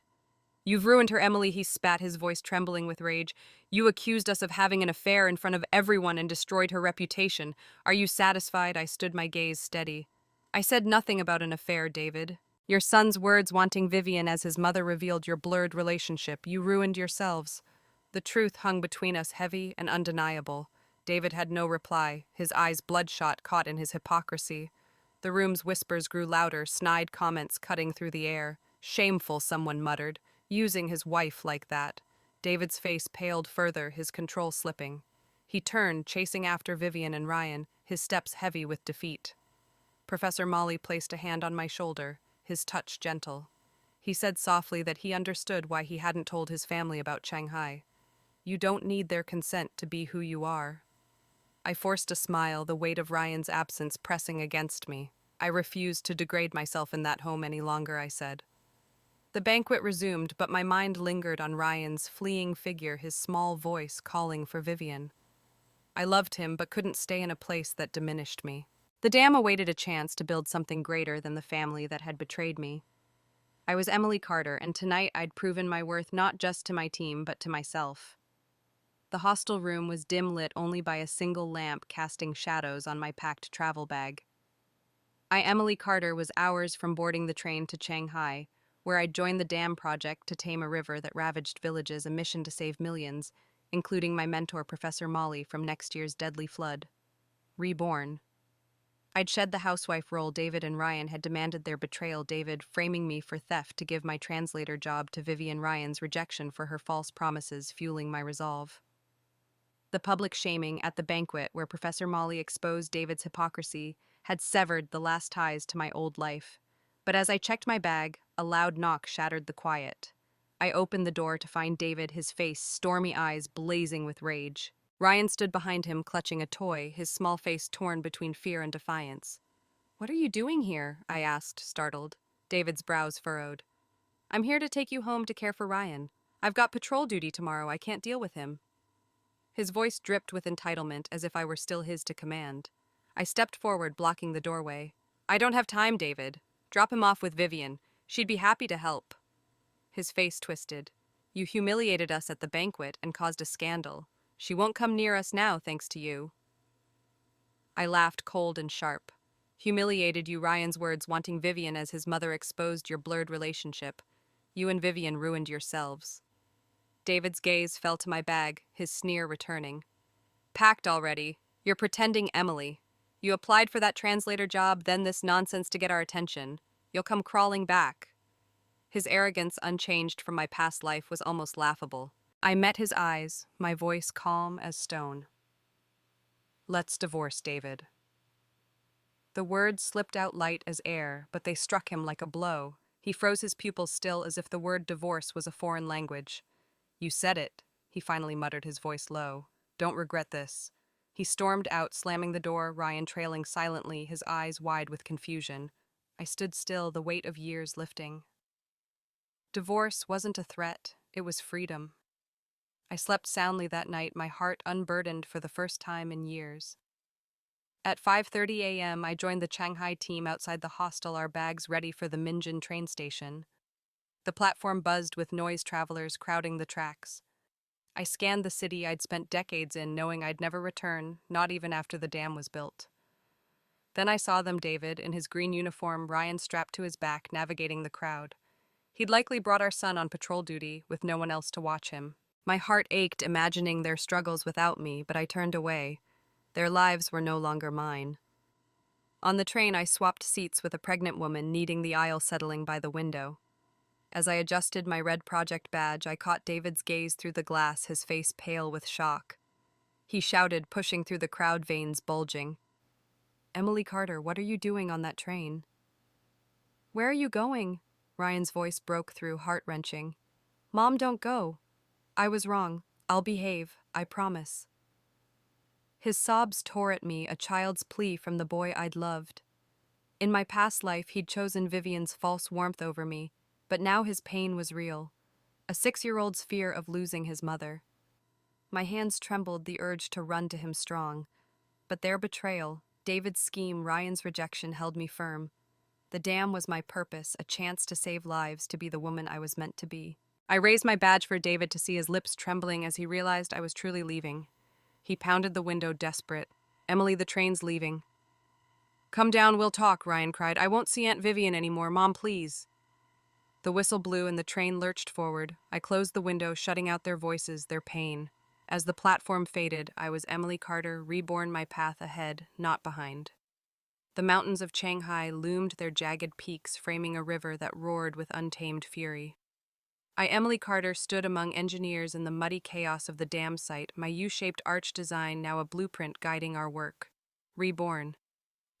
You've ruined her, Emily, he spat, his voice trembling with rage. You accused us of having an affair in front of everyone and destroyed her reputation. Are you satisfied? I stood, my gaze steady. I said nothing about an affair, David. Your son's words wanting Vivian as his mother revealed your blurred relationship. You ruined yourselves. The truth hung between us, heavy and undeniable. David had no reply, his eyes bloodshot, caught in his hypocrisy. The room's whispers grew louder, snide comments cutting through the air. Shameful, someone muttered. Using his wife like that. David's face paled further, his control slipping. He turned, chasing after Vivian and Ryan, his steps heavy with defeat. Professor Molly placed a hand on my shoulder, his touch gentle. He said softly that he understood why he hadn't told his family about Shanghai. You don't need their consent to be who you are. I forced a smile, the weight of Ryan's absence pressing against me. I refused to degrade myself in that home any longer, I said. The banquet resumed, but my mind lingered on Ryan's fleeing figure, his small voice calling for Vivian. I loved him, but couldn't stay in a place that diminished me. The dam awaited a chance to build something greater than the family that had betrayed me. I was Emily Carter, and tonight I'd proven my worth not just to my team, but to myself. The hostel room was dim lit only by a single lamp casting shadows on my packed travel bag. Emily Carter, was hours from boarding the train to Changhai, where I'd joined the dam project to tame a river that ravaged villages, a mission to save millions, including my mentor, Professor Molly, from next year's deadly flood. Reborn. I'd shed the housewife role David and Ryan had demanded their betrayal, David framing me for theft to give my translator job to Vivian, Ryan's rejection for her false promises fueling my resolve. The public shaming at the banquet where Professor Molly exposed David's hypocrisy had severed the last ties to my old life. But as I checked my bag, a loud knock shattered the quiet. I opened the door to find David, his face, stormy eyes blazing with rage. Ryan stood behind him, clutching a toy, his small face torn between fear and defiance. "What are you doing here?" I asked, startled. David's brows furrowed. "I'm here to take you home to care for Ryan. I've got patrol duty tomorrow. I can't deal with him." His voice dripped with entitlement, as if I were still his to command. I stepped forward, blocking the doorway. "I don't have time, David. Drop him off with Vivian. She'd be happy to help." His face twisted. "You humiliated us at the banquet and caused a scandal. She won't come near us now, thanks to you." I laughed, cold and sharp. "Humiliated you," Ryan's words, wanting Vivian as his mother exposed your blurred relationship. "You and Vivian ruined yourselves." David's gaze fell to my bag, his sneer returning. "Packed already. You're pretending, Emily. You applied for that translator job, then this nonsense to get our attention. You'll come crawling back." His arrogance, unchanged from my past life, was almost laughable. I met his eyes, my voice calm as stone. "Let's divorce, David." The words slipped out light as air, but they struck him like a blow. He froze his pupils still, as if the word divorce was a foreign language. "You said it," he finally muttered, his voice low. "Don't regret this." He stormed out, slamming the door, Ryan trailing silently, his eyes wide with confusion. I stood still, the weight of years lifting. Divorce wasn't a threat, it was freedom. I slept soundly that night, my heart unburdened for the first time in years. At 5:30 a.m., I joined the Changhai team outside the hostel, our bags ready for the Minjin train station. The platform buzzed with noise travelers crowding the tracks. I scanned the city I'd spent decades in, knowing I'd never return, not even after the dam was built. Then I saw them, David, in his green uniform, Ryan strapped to his back, navigating the crowd. He'd likely brought our son on patrol duty, with no one else to watch him. My heart ached imagining their struggles without me, but I turned away. Their lives were no longer mine. On the train, I swapped seats with a pregnant woman, kneading the aisle settling by the window. As I adjusted my red project badge, I caught David's gaze through the glass, his face pale with shock. He shouted, pushing through the crowd, veins bulging. "Emily Carter, what are you doing on that train?" "Where are you going?" Ryan's voice broke through, heart-wrenching. "Mom, don't go." "I was wrong. I'll behave, I promise." His sobs tore at me, a child's plea from the boy I'd loved. In my past life, he'd chosen Vivian's false warmth over me, but now his pain was real. A 6-year-old's fear of losing his mother. My hands trembled, the urge to run to him strong. But their betrayal, David's scheme, Ryan's rejection held me firm. The dam was my purpose, a chance to save lives, to be the woman I was meant to be. I raised my badge for David, to see his lips trembling as he realized I was truly leaving. He pounded the window, desperate. "Emily, the train's leaving." "Come down, we'll talk," Ryan cried. "I won't see Aunt Vivian anymore. Mom, please." The whistle blew and the train lurched forward. I closed the window, shutting out their voices, their pain. As the platform faded, I was Emily Carter, reborn, my path ahead, not behind. The mountains of Changhai loomed, their jagged peaks framing a river that roared with untamed fury. Emily Carter, stood among engineers in the muddy chaos of the dam site, my U-shaped arch design now a blueprint guiding our work. Reborn.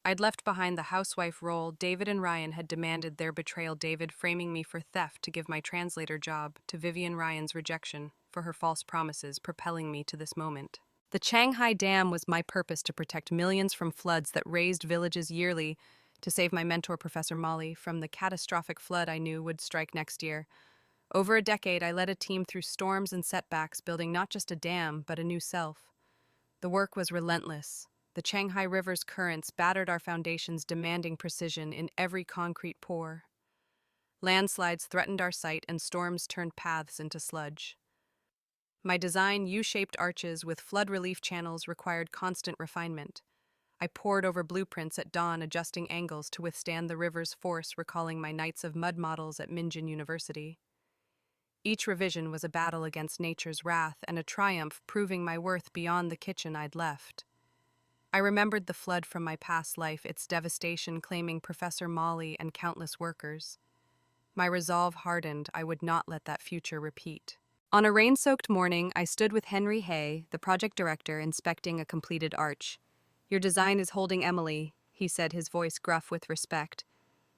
I'd left behind the housewife role David and Ryan had demanded their betrayal, David framing me for theft to give my translator job, to Vivian, Ryan's rejection for her false promises, propelling me to this moment. The Changhai Dam was my purpose, to protect millions from floods that razed villages yearly, to save my mentor, Professor Molly, from the catastrophic flood I knew would strike next year. Over a decade, I led a team through storms and setbacks, building not just a dam, but a new self. The work was relentless. The Changhai River's currents battered our foundations, demanding precision in every concrete pour. Landslides threatened our sight, and storms turned paths into sludge. My design, U-shaped arches with flood relief channels, required constant refinement. I pored over blueprints at dawn, adjusting angles to withstand the river's force, recalling my nights of mud models at Minjin University. Each revision was a battle against nature's wrath and a triumph, proving my worth beyond the kitchen I'd left. I remembered the flood from my past life, its devastation claiming Professor Molly and countless workers. My resolve hardened. I would not let that future repeat. On a rain-soaked morning, I stood with Henry Hay, the project director, inspecting a completed arch. "Your design is holding, Emily," he said, his voice gruff with respect.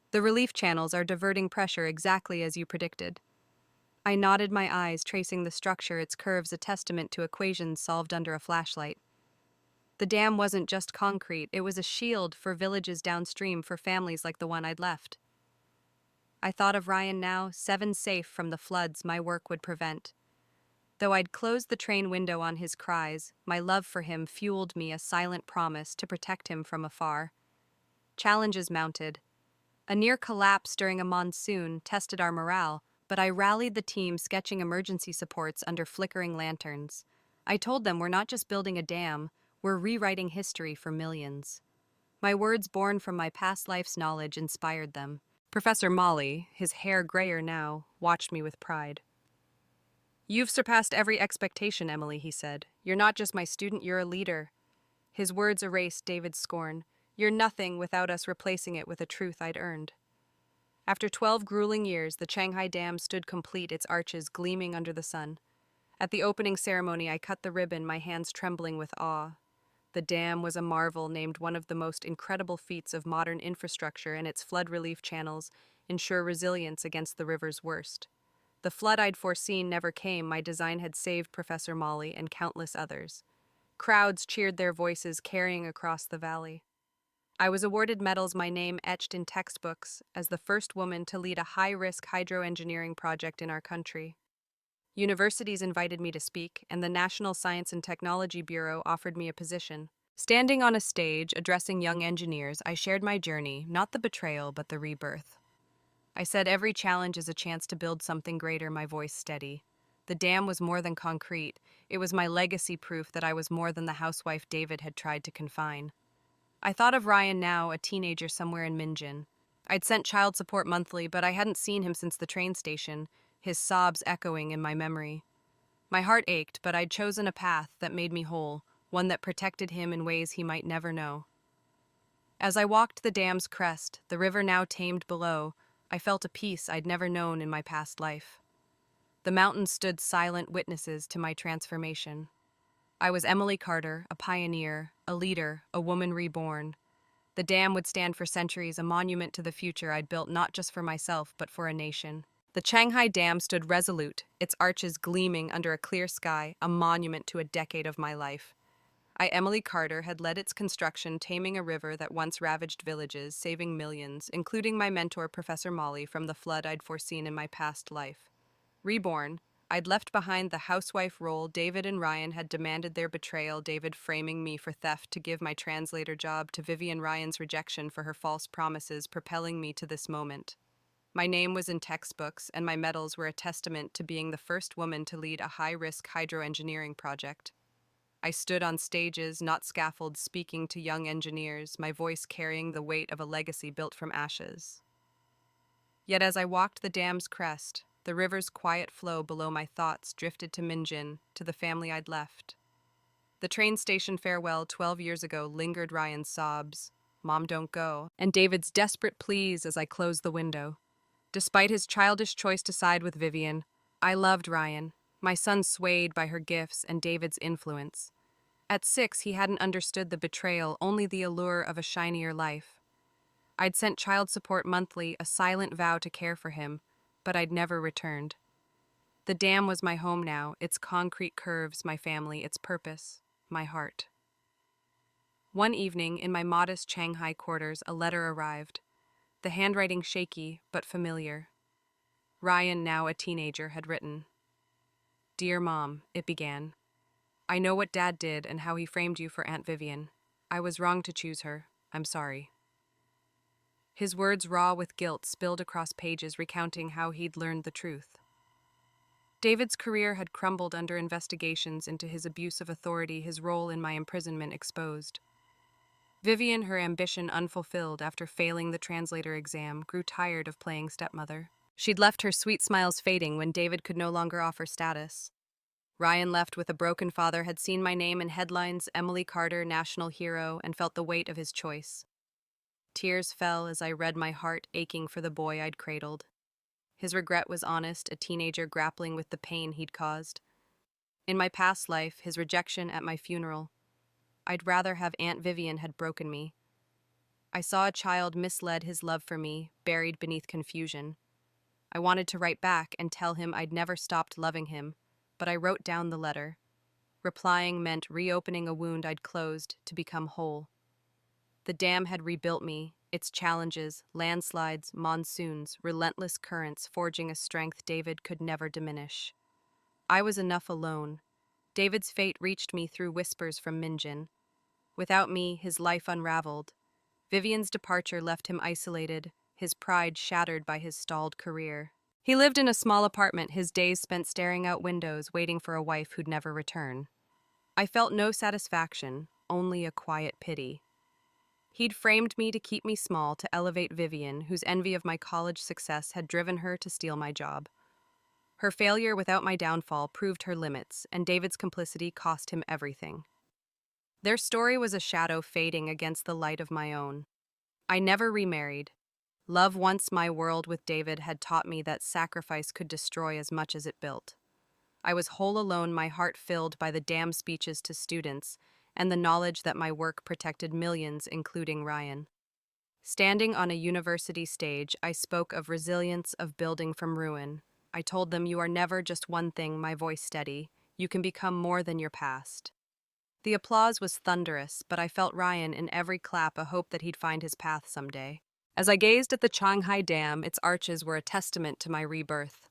"The relief channels are diverting pressure exactly as you predicted." I nodded my eyes, tracing the structure, its curves a testament to equations solved under a flashlight. The dam wasn't just concrete, it was a shield for villages downstream, for families like the one I'd left. I thought of Ryan now, 7 safe from the floods my work would prevent. Though I'd closed the train window on his cries, my love for him fueled me, a silent promise to protect him from afar. Challenges mounted. A near collapse during a monsoon tested our morale, but I rallied the team, sketching emergency supports under flickering lanterns. I told them we're not just building a dam, we're rewriting history for millions. My words, born from my past life's knowledge, inspired them. Professor Molly, his hair grayer now, watched me with pride. "You've surpassed every expectation, Emily," he said. "You're not just my student, you're a leader." His words erased David's scorn. "You're nothing without us replacing it with a truth I'd earned." After 12 grueling years, the Changhai Dam stood complete, its arches gleaming under the sun. At the opening ceremony, I cut the ribbon, my hands trembling with awe. The dam was a marvel, named one of the most incredible feats of modern infrastructure, and its flood relief channels ensure resilience against the river's worst. The flood I'd foreseen never came. My design had saved Professor Molly and countless others. Crowds cheered, their voices carrying across the valley. I was awarded medals, my name etched in textbooks, as the first woman to lead a high-risk hydroengineering project in our country. Universities invited me to speak, and the National Science and Technology Bureau offered me a position. Standing on a stage, addressing young engineers, I shared my journey, not the betrayal, but the rebirth. I said every challenge is a chance to build something greater, my voice steady. The dam was more than concrete. It was my legacy, proof that I was more than the housewife David had tried to confine. I thought of Ryan now, a teenager somewhere in Minjin. I'd sent child support monthly, but I hadn't seen him since the train station, his sobs echoing in my memory. My heart ached, but I'd chosen a path that made me whole, one that protected him in ways he might never know. As I walked the dam's crest, the river now tamed below, I felt a peace I'd never known in my past life. The mountains stood silent witnesses to my transformation. I was Emily Carter, a pioneer, a leader, a woman reborn. The dam would stand for centuries, a monument to the future I'd built not just for myself, but for a nation. The Changhai Dam stood resolute, its arches gleaming under a clear sky, a monument to a decade of my life. I, Emily Carter, had led its construction, taming a river that once ravaged villages, saving millions, including my mentor, Professor Molly, from the flood I'd foreseen in my past life. Reborn, I'd left behind the housewife role David and Ryan had demanded, their betrayal, David framing me for theft to give my translator job, to Vivian Ryan's rejection for her false promises, propelling me to this moment. My name was in textbooks, and my medals were a testament to being the first woman to lead a high-risk hydroengineering project. I stood on stages, not scaffolds, speaking to young engineers, my voice carrying the weight of a legacy built from ashes. Yet as I walked the dam's crest, the river's quiet flow below my thoughts drifted to Minjin, to the family I'd left. The train station farewell 12 years ago lingered, Ryan's sobs, "Mom, don't go," and David's desperate pleas as I closed the window. Despite his childish choice to side with Vivian, I loved Ryan, my son swayed by her gifts and David's influence. At 6, he hadn't understood the betrayal, only the allure of a shinier life. I'd sent child support monthly, a silent vow to care for him, but I'd never returned. The dam was my home now, its concrete curves, my family, its purpose, my heart. One evening, in my modest Changhai quarters, a letter arrived, the handwriting shaky but familiar. Ryan, now a teenager, had written. "Dear Mom," it began. I know what Dad did and how he framed you for Aunt Vivian. I was wrong to choose her. I'm sorry. His words, raw with guilt, spilled across pages recounting how he'd learned the truth. David's career had crumbled under investigations into his abuse of authority, his role in my imprisonment exposed. Vivian, her ambition unfulfilled after failing the translator exam, grew tired of playing stepmother. She'd left her sweet smiles fading when David could no longer offer status. Ryan, left with a broken father, had seen my name in headlines, Emily Carter, national hero, and felt the weight of his choice. Tears fell as I read, my heart aching for the boy I'd cradled. His regret was honest, a teenager grappling with the pain he'd caused. In my past life, his rejection at my funeral. I'd rather have Aunt Vivian had broken me. I saw a child misled his love for me, buried beneath confusion. I wanted to write back and tell him I'd never stopped loving him, but I wrote down the letter. Replying meant reopening a wound I'd closed to become whole. The dam had rebuilt me, its challenges, landslides, monsoons, relentless currents forging a strength David could never diminish. I was enough alone. David's fate reached me through whispers from Minjin. Without me, his life unraveled. Vivian's departure left him isolated, his pride shattered by his stalled career. He lived in a small apartment, his days spent staring out windows, waiting for a wife who'd never return. I felt no satisfaction, only a quiet pity. He'd framed me to keep me small, to elevate Vivian, whose envy of my college success had driven her to steal my job. Her failure without my downfall proved her limits, and David's complicity cost him everything. Their story was a shadow fading against the light of my own. I never remarried. Love, once my world with David, had taught me that sacrifice could destroy as much as it built. I was whole alone, my heart filled by the damn speeches to students and the knowledge that my work protected millions, including Ryan. Standing on a university stage, I spoke of resilience, of building from ruin. I told them, "You are never just one thing," my voice steady. "You can become more than your past." The applause was thunderous, but I felt Ryan in every clap, a hope that he'd find his path someday. As I gazed at the Changhai Dam, its arches were a testament to my rebirth.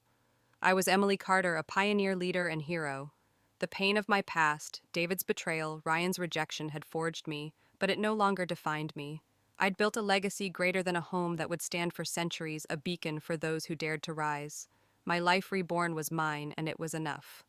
I was Emily Carter, a pioneer, leader, and hero. The pain of my past, David's betrayal, Ryan's rejection, had forged me, but it no longer defined me. I'd built a legacy greater than a home that would stand for centuries, a beacon for those who dared to rise. My life reborn was mine, and it was enough.